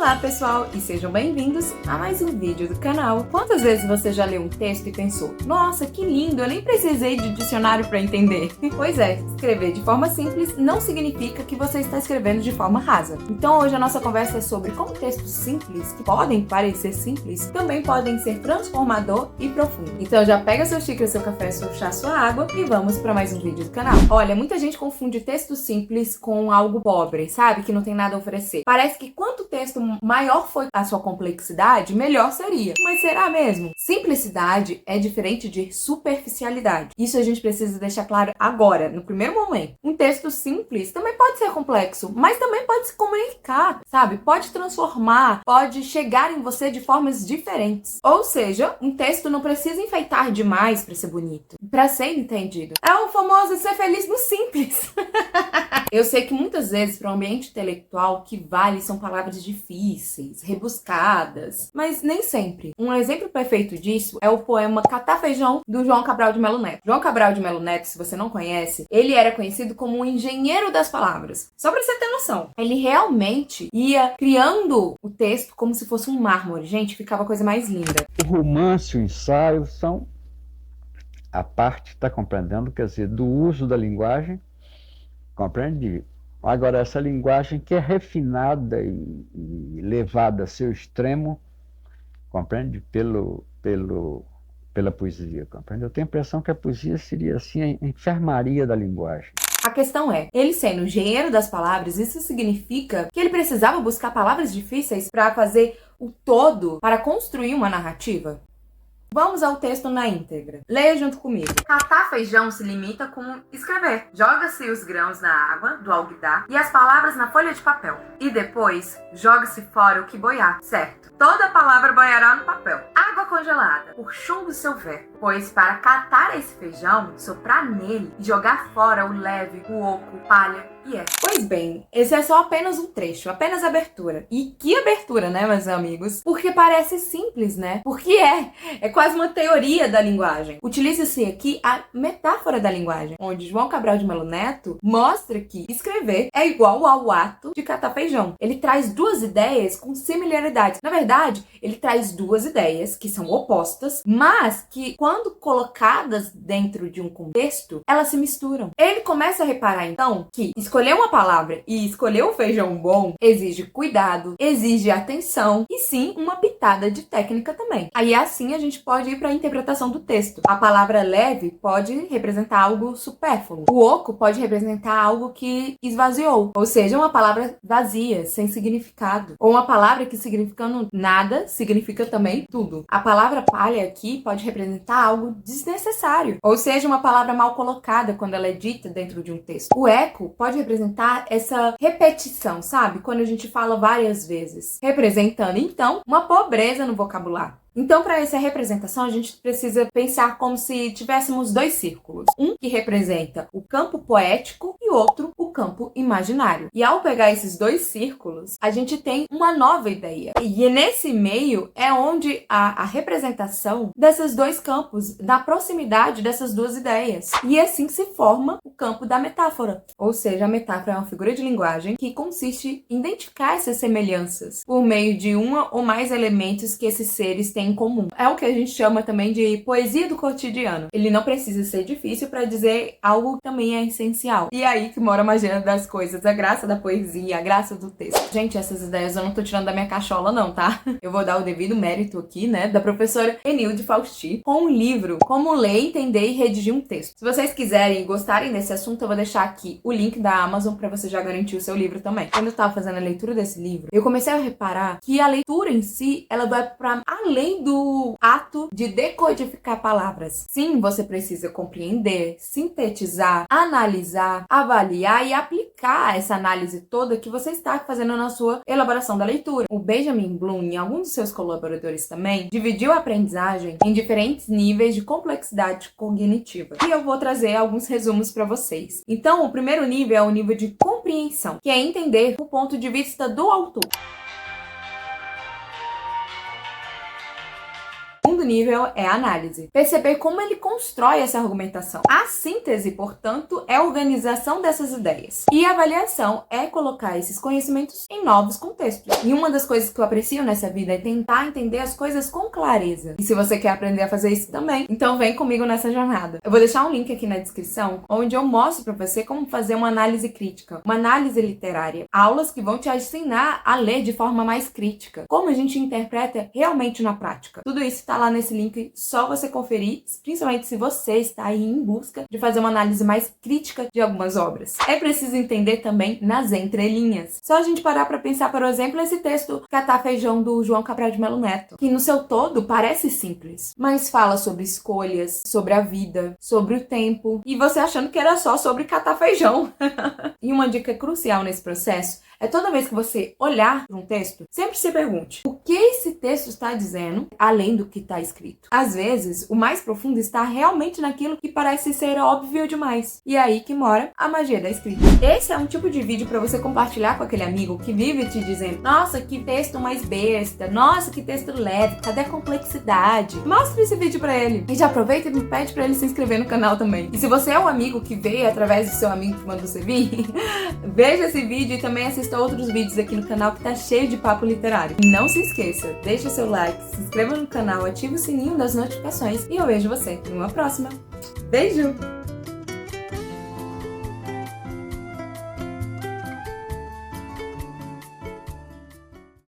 Olá pessoal, e sejam bem-vindos a mais um vídeo do canal. Quantas vezes você já leu um texto e pensou: nossa, que lindo, eu nem precisei de dicionário para entender? Pois é, escrever de forma simples não significa que você está escrevendo de forma rasa. Então hoje a nossa conversa é sobre como textos simples, que podem parecer simples, também podem ser transformador e profundo. Então já pega seu xícara, seu café, seu chá, sua água e vamos para mais um vídeo do canal. Olha, muita gente confunde texto simples com algo pobre, sabe? Que não tem nada a oferecer. Parece que quanto texto maior foi a sua complexidade, melhor seria. Mas será mesmo? Simplicidade é diferente de superficialidade. Isso a gente precisa deixar claro agora, no primeiro momento. Um texto simples também pode ser complexo, mas também pode se comunicar, sabe? Pode transformar, pode chegar em você de formas diferentes. Ou seja, um texto não precisa enfeitar demais para ser bonito, para ser entendido. É o famoso ser feliz no simples. Eu sei que muitas vezes, para o ambiente intelectual, o que vale são palavras difíceis, rebuscadas, mas nem sempre. Um exemplo perfeito disso é o poema Catar Feijão, do João Cabral de Melo Neto. João Cabral de Melo Neto, se você não conhece, ele era conhecido como um engenheiro das palavras. Só para você ter noção. Ele realmente ia criando o texto como se fosse um mármore. Gente, ficava a coisa mais linda. O romance e o ensaio são a parte, está compreendendo, quer dizer, do uso da linguagem. Compreende? Agora, essa linguagem que é refinada e levada a seu extremo, compreende? Pela poesia, compreende? Eu tenho a impressão que a poesia seria assim a enfermaria da linguagem. A questão é, ele sendo engenheiro das palavras, isso significa que ele precisava buscar palavras difíceis para fazer o todo, para construir uma narrativa? Vamos ao texto na íntegra. Leia junto comigo. Catar feijão se limita com escrever. Joga-se os grãos na água do alguidar e as palavras na folha de papel. E depois, joga-se fora o que boiar, certo? Toda palavra boiará no papel. Água congelada, por chumbo se houver. Pois para catar esse feijão, soprar nele e jogar fora o leve, o oco, palha e é. Pois bem, esse é só apenas um trecho, apenas a abertura. E que abertura, né, meus amigos? Porque parece simples, né? Porque é quase uma teoria da linguagem. Utiliza-se aqui a metáfora da linguagem, onde João Cabral de Melo Neto mostra que escrever é igual ao ato de catar feijão. Ele traz duas ideias com similaridades. Na verdade, ele traz duas ideias que são opostas, mas que, quando colocadas dentro de um contexto, elas se misturam. Ele começa a reparar, então, que escolher uma palavra e escolher um feijão bom exige cuidado, exige atenção e sim uma pitada de técnica também. Aí assim a gente pode ir para a interpretação do texto. A palavra leve pode representar algo supérfluo. O oco pode representar algo que esvaziou, ou seja, uma palavra vazia, sem significado. Ou uma palavra que significando nada significa também tudo. A palavra palha aqui pode representar algo desnecessário, ou seja, uma palavra mal colocada quando ela é dita dentro de um texto. O eco pode representar essa repetição, sabe? Quando a gente fala várias vezes, representando, então, uma pobreza no vocabulário. Então, para essa representação, a gente precisa pensar como se tivéssemos dois círculos. Um que representa o campo poético e outro o campo imaginário. E ao pegar esses dois círculos, a gente tem uma nova ideia. E nesse meio é onde a representação desses dois campos, da proximidade dessas duas ideias. E assim se forma o campo da metáfora. Ou seja, a metáfora é uma figura de linguagem que consiste em identificar essas semelhanças por meio de uma ou mais elementos que esses seres têm em comum. É o que a gente chama também de poesia do cotidiano. Ele não precisa ser difícil para dizer algo que também é essencial. E é aí que mora a magia das coisas, a graça da poesia, a graça do texto. Gente, essas ideias eu não tô tirando da minha cachola não, tá? Eu vou dar o devido mérito aqui, né, da professora Enilde Fausti, com um livro Como Ler, Entender e Redigir um Texto. Se vocês quiserem e gostarem desse assunto, eu vou deixar aqui o link da Amazon para você já garantir o seu livro também. Quando eu tava fazendo a leitura desse livro, eu comecei a reparar que a leitura em si, ela vai para além do ato de decodificar palavras. Sim, você precisa compreender, sintetizar, analisar, avaliar e aplicar essa análise toda que você está fazendo na sua elaboração da leitura. O Benjamin Bloom e alguns dos seus colaboradores também dividiu a aprendizagem em diferentes níveis de complexidade cognitiva. E eu vou trazer alguns resumos para vocês. Então, o primeiro nível é o nível de compreensão, que é entender o ponto de vista do autor. O segundo nível é a análise. Perceber como ele constrói essa argumentação. A síntese, portanto, é a organização dessas ideias. E a avaliação é colocar esses conhecimentos em novos contextos. E uma das coisas que eu aprecio nessa vida é tentar entender as coisas com clareza. E se você quer aprender a fazer isso também, então vem comigo nessa jornada. Eu vou deixar um link aqui na descrição, onde eu mostro pra você como fazer uma análise crítica, uma análise literária. Aulas que vão te ensinar a ler de forma mais crítica. Como a gente interpreta realmente na prática. Tudo isso tá lá nesse link, só você conferir, principalmente se você está aí em busca de fazer uma análise mais crítica de algumas obras. É preciso entender também nas entrelinhas. Só a gente parar pra pensar, por exemplo, esse texto Catar Feijão do João Cabral de Melo Neto, que no seu todo parece simples, mas fala sobre escolhas, sobre a vida, sobre o tempo, e você achando que era só sobre catar feijão. E uma dica crucial nesse processo é toda vez que você olhar para um texto, sempre se pergunte: o que esse texto está dizendo além do que está escrito? Às vezes, o mais profundo está realmente naquilo que parece ser óbvio demais. E é aí que mora a magia da escrita. Esse é um tipo de vídeo para você compartilhar com aquele amigo que vive te dizendo: nossa, que texto mais besta, nossa, que texto leve, cadê a complexidade? Mostre esse vídeo para ele. E já aproveita e me pede para ele se inscrever no canal também. E se você é um amigo que veio através do seu amigo que mandou você vir, veja esse vídeo e também assista outros vídeos aqui no canal que tá cheio de papo literário. E não se esqueça, deixa seu like, se inscreva no canal, ative o sininho das notificações e eu vejo você numa próxima. Beijo!